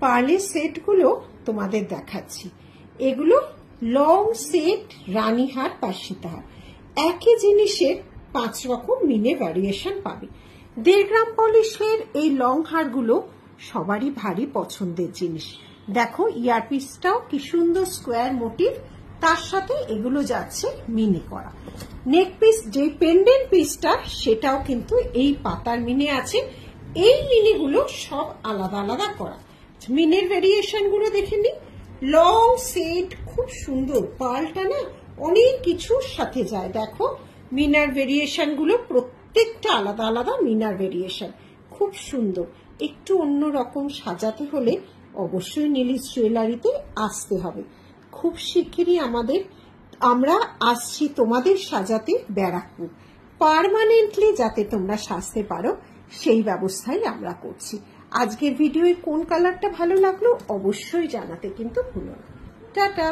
পার্লের সেটগুলো তোমাদের দেখাচ্ছি। এগুলো লং সেট, রানীহার, পাশিতাহার, একই জিনিসের 5 রকম মিনে ভ্যারিয়েশন পাবে। 1.5 গ্রাম পলিশের এই লং হারগুলো সবারই ভারী পছন্দের জিনিস। দেখো ইয়ারপিসটাও কি সুন্দর স্কোয়ার মোটিভ, তার সাথে এগুলো যাচ্ছে মিনে করা। নেক পিস যে পেন্ডেন্ট পিসটা সেটাও কিন্তু এই পাতার মিনে আছে। এই মিনেগুলো সব আলাদা আলাদা করা। মিনের ভেরিয়েশন গুলো দেখে নি। লং সেট, খুব সুন্দর, পার্লটা না অনেক কিছুর সাথে যায়। দেখো মিনার ভেরিয়েশন গুলো প্রত্যেকটা আলাদা আলাদা মিনার ভেরিয়েশন, খুব সুন্দর। একটু অন্যরকম সাজাতে হলে অবশ্যই নীলিশ জুয়েলারিতে আসতে হবে। খুব শিগগিরই আমরা আসছি তোমাদের সাজাতে ব্যারাকপুর। পার্মানেন্টলি যাতে তোমরা সাজতে পারো সেই ব্যবস্থাই আমরা করছি। আজকের ভিডিওয় কোন কালারটা ভালো লাগলো অবশ্যই জানাতে কিন্তু ভুলো না। টাটা।